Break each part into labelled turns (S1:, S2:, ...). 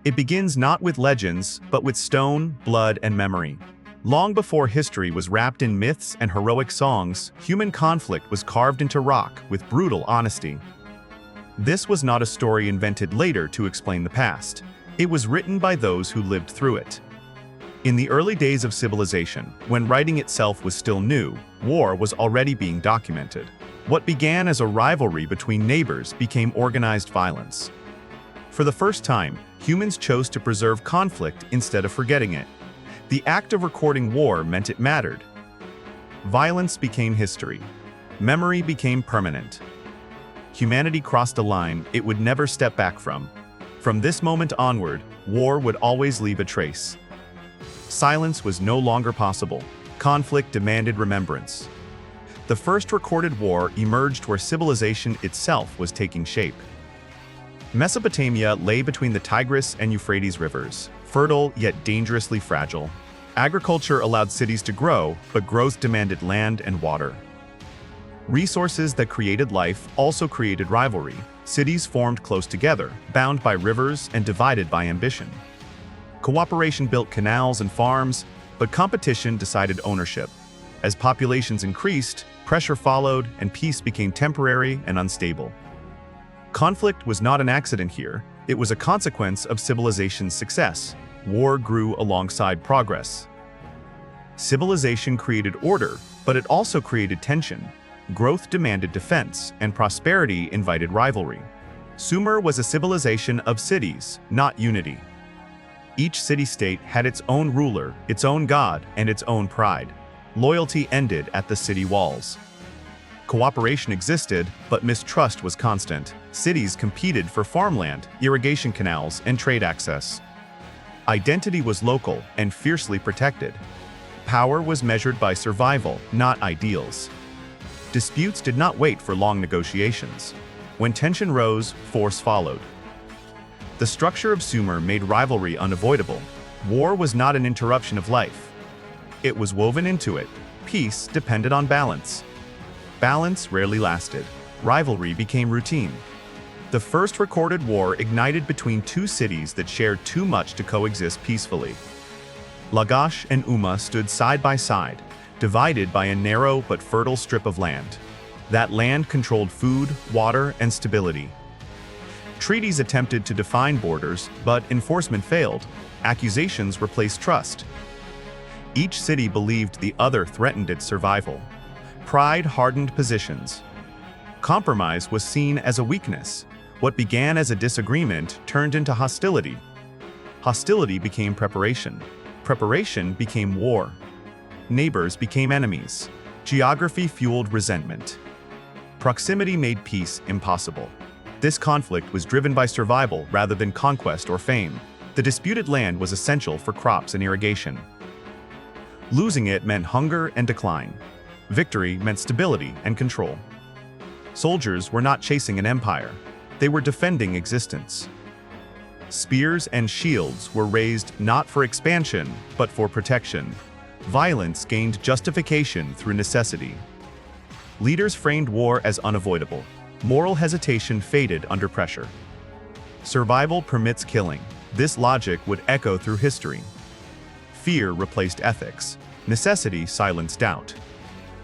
S1: It begins not with legends, but with stone, blood, and memory. Long before history was wrapped in myths and heroic songs, human conflict was carved into rock with brutal honesty. This was not a story invented later to explain the past. It was written by those who lived through it. In the early days of civilization, when writing itself was still new, war was already being documented. What began as a rivalry between neighbors became organized violence. For the first time, humans chose to preserve conflict instead of forgetting it. The act of recording war meant it mattered. Violence became history. Memory became permanent. Humanity crossed a line it would never step back from. From this moment onward, war would always leave a trace. Silence was no longer possible. Conflict demanded remembrance. The first recorded war emerged where civilization itself was taking shape. Mesopotamia lay between the Tigris and Euphrates rivers, fertile yet dangerously fragile. Agriculture allowed cities to grow, but growth demanded land and water. Resources that created life also created rivalry. Cities formed close together, bound by rivers and divided by ambition. Cooperation built canals and farms, but competition decided ownership. As populations increased, pressure followed, and peace became temporary and unstable. Conflict was not an accident here, it was a consequence of civilization's success. War grew alongside progress. Civilization created order, but it also created tension. Growth demanded defense, and prosperity invited rivalry. Sumer was a civilization of cities, not unity. Each city-state had its own ruler, its own god, and its own pride. Loyalty ended at the city walls. Cooperation existed, but mistrust was constant. Cities competed for farmland, irrigation canals, and trade access. Identity was local and fiercely protected. Power was measured by survival, not ideals. Disputes did not wait for long negotiations. When tension rose, force followed. The structure of Sumer made rivalry unavoidable. War was not an interruption of life. It was woven into it. Peace depended on balance. Balance rarely lasted. Rivalry became routine. The first recorded war ignited between two cities that shared too much to coexist peacefully. Lagash and Umma stood side by side, divided by a narrow but fertile strip of land. That land controlled food, water, and stability. Treaties attempted to define borders, but enforcement failed. Accusations replaced trust. Each city believed the other threatened its survival. Pride hardened positions. Compromise was seen as a weakness. What began as a disagreement turned into hostility. Hostility became preparation. Preparation became war. Neighbors became enemies. Geography fueled resentment. Proximity made peace impossible. This conflict was driven by survival rather than conquest or fame. The disputed land was essential for crops and irrigation. Losing it meant hunger and decline. Victory meant stability and control. Soldiers were not chasing an empire. They were defending existence. Spears and shields were raised not for expansion, but for protection. Violence gained justification through necessity. Leaders framed war as unavoidable. Moral hesitation faded under pressure. Survival permits killing. This logic would echo through history. Fear replaced ethics. Necessity silenced doubt.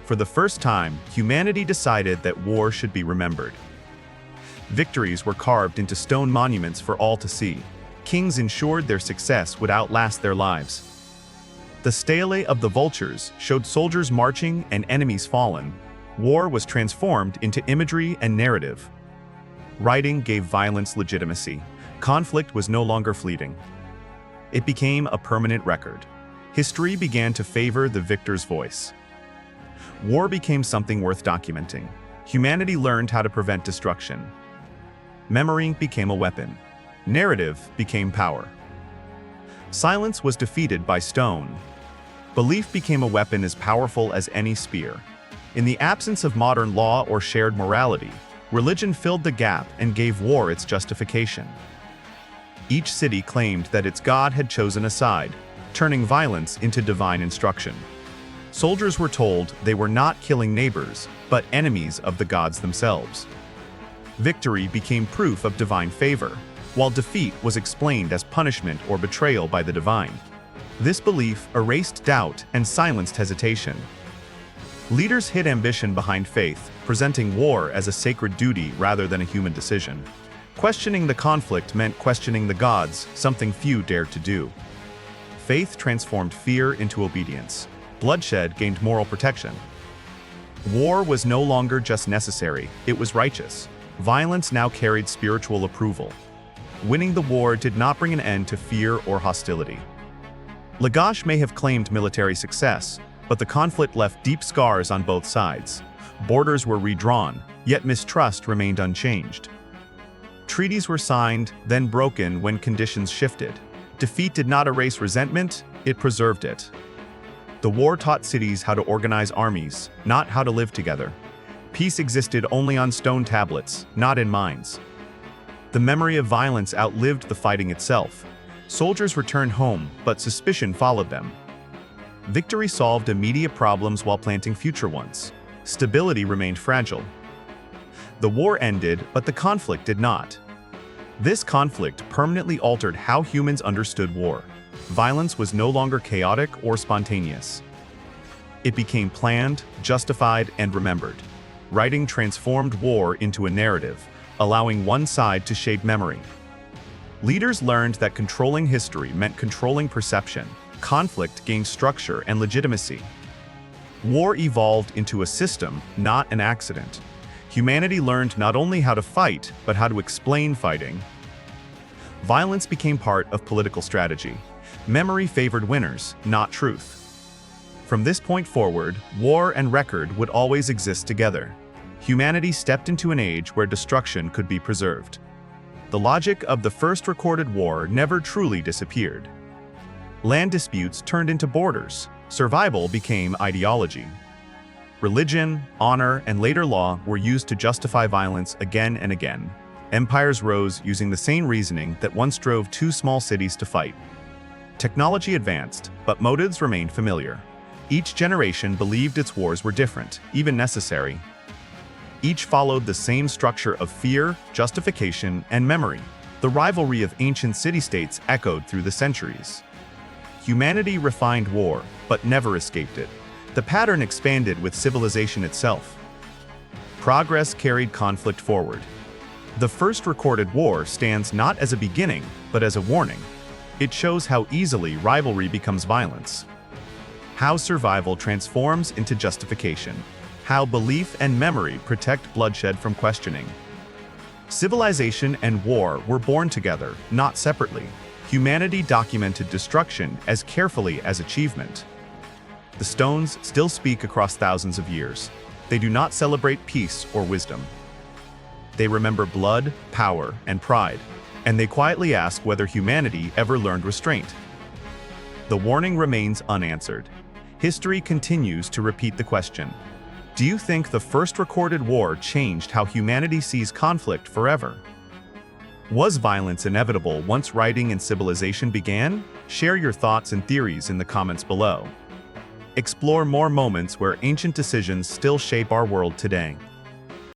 S1: For the first time, humanity decided that war should be remembered. Victories were carved into stone monuments for all to see. Kings ensured their success would outlast their lives. The stele of the vultures showed soldiers marching and enemies fallen. War was transformed into imagery and narrative. Writing gave violence legitimacy. Conflict was no longer fleeting. It became a permanent record. History began to favor the victor's voice. War became something worth documenting. Humanity learned how to prevent destruction. Memory became a weapon. Narrative became power. Silence was defeated by stone. Belief became a weapon as powerful as any spear. In the absence of modern law or shared morality, religion filled the gap and gave war its justification. Each city claimed that its god had chosen a side, turning violence into divine instruction. Soldiers were told they were not killing neighbors, but enemies of the gods themselves. Victory became proof of divine favor. while defeat was explained as punishment or betrayal by the divine. This belief erased doubt and silenced hesitation. Leaders hid ambition behind faith, presenting war as a sacred duty rather than a human decision. Questioning the conflict meant questioning the gods, something few dared to do. Faith transformed fear into obedience. Bloodshed gained moral protection. War was no longer just necessary, it was righteous. Violence now carried spiritual approval. Winning the war did not bring an end to fear or hostility. Lagash may have claimed military success, but the conflict left deep scars on both sides. Borders were redrawn, yet mistrust remained unchanged. Treaties were signed, then broken when conditions shifted. Defeat did not erase resentment, it preserved it. The war taught cities how to organize armies, not how to live together. Peace existed only on stone tablets, not in minds. The memory of violence outlived the fighting itself. Soldiers returned home, but suspicion followed them. Victory solved immediate problems while planting future ones. Stability remained fragile. The war ended, but the conflict did not. This conflict permanently altered how humans understood war. Violence was no longer chaotic or spontaneous. It became planned, justified, and remembered. Writing transformed war into a narrative, allowing one side to shape memory. Leaders learned that controlling history meant controlling perception. Conflict gained structure and legitimacy. War evolved into a system, not an accident. Humanity learned not only how to fight, but how to explain fighting. Violence became part of political strategy. Memory favored winners, not truth. From this point forward, war and record would always exist together. Humanity stepped into an age where destruction could be preserved. The logic of the first recorded war never truly disappeared. Land disputes turned into borders. Survival became ideology. Religion, honor, and later law were used to justify violence again and again. Empires rose using the same reasoning that once drove two small cities to fight. Technology advanced, but motives remained familiar. Each generation believed its wars were different, even necessary. Each followed the same structure of fear, justification, and memory. The rivalry of ancient city-states echoed through the centuries. Humanity refined war, but never escaped it. The pattern expanded with civilization itself. Progress carried conflict forward. The first recorded war stands not as a beginning, but as a warning. It shows how easily rivalry becomes violence. How survival transforms into justification. How belief and memory protect bloodshed from questioning. Civilization and war were born together, not separately. Humanity documented destruction as carefully as achievement. The stones still speak across thousands of years. They do not celebrate peace or wisdom. They remember blood, power, and pride, and they quietly ask whether humanity ever learned restraint. The warning remains unanswered. History continues to repeat the question. Do you think the first recorded war changed how humanity sees conflict forever? Was violence inevitable once writing and civilization began? Share your thoughts and theories in the comments below. Explore more moments where ancient decisions still shape our world today.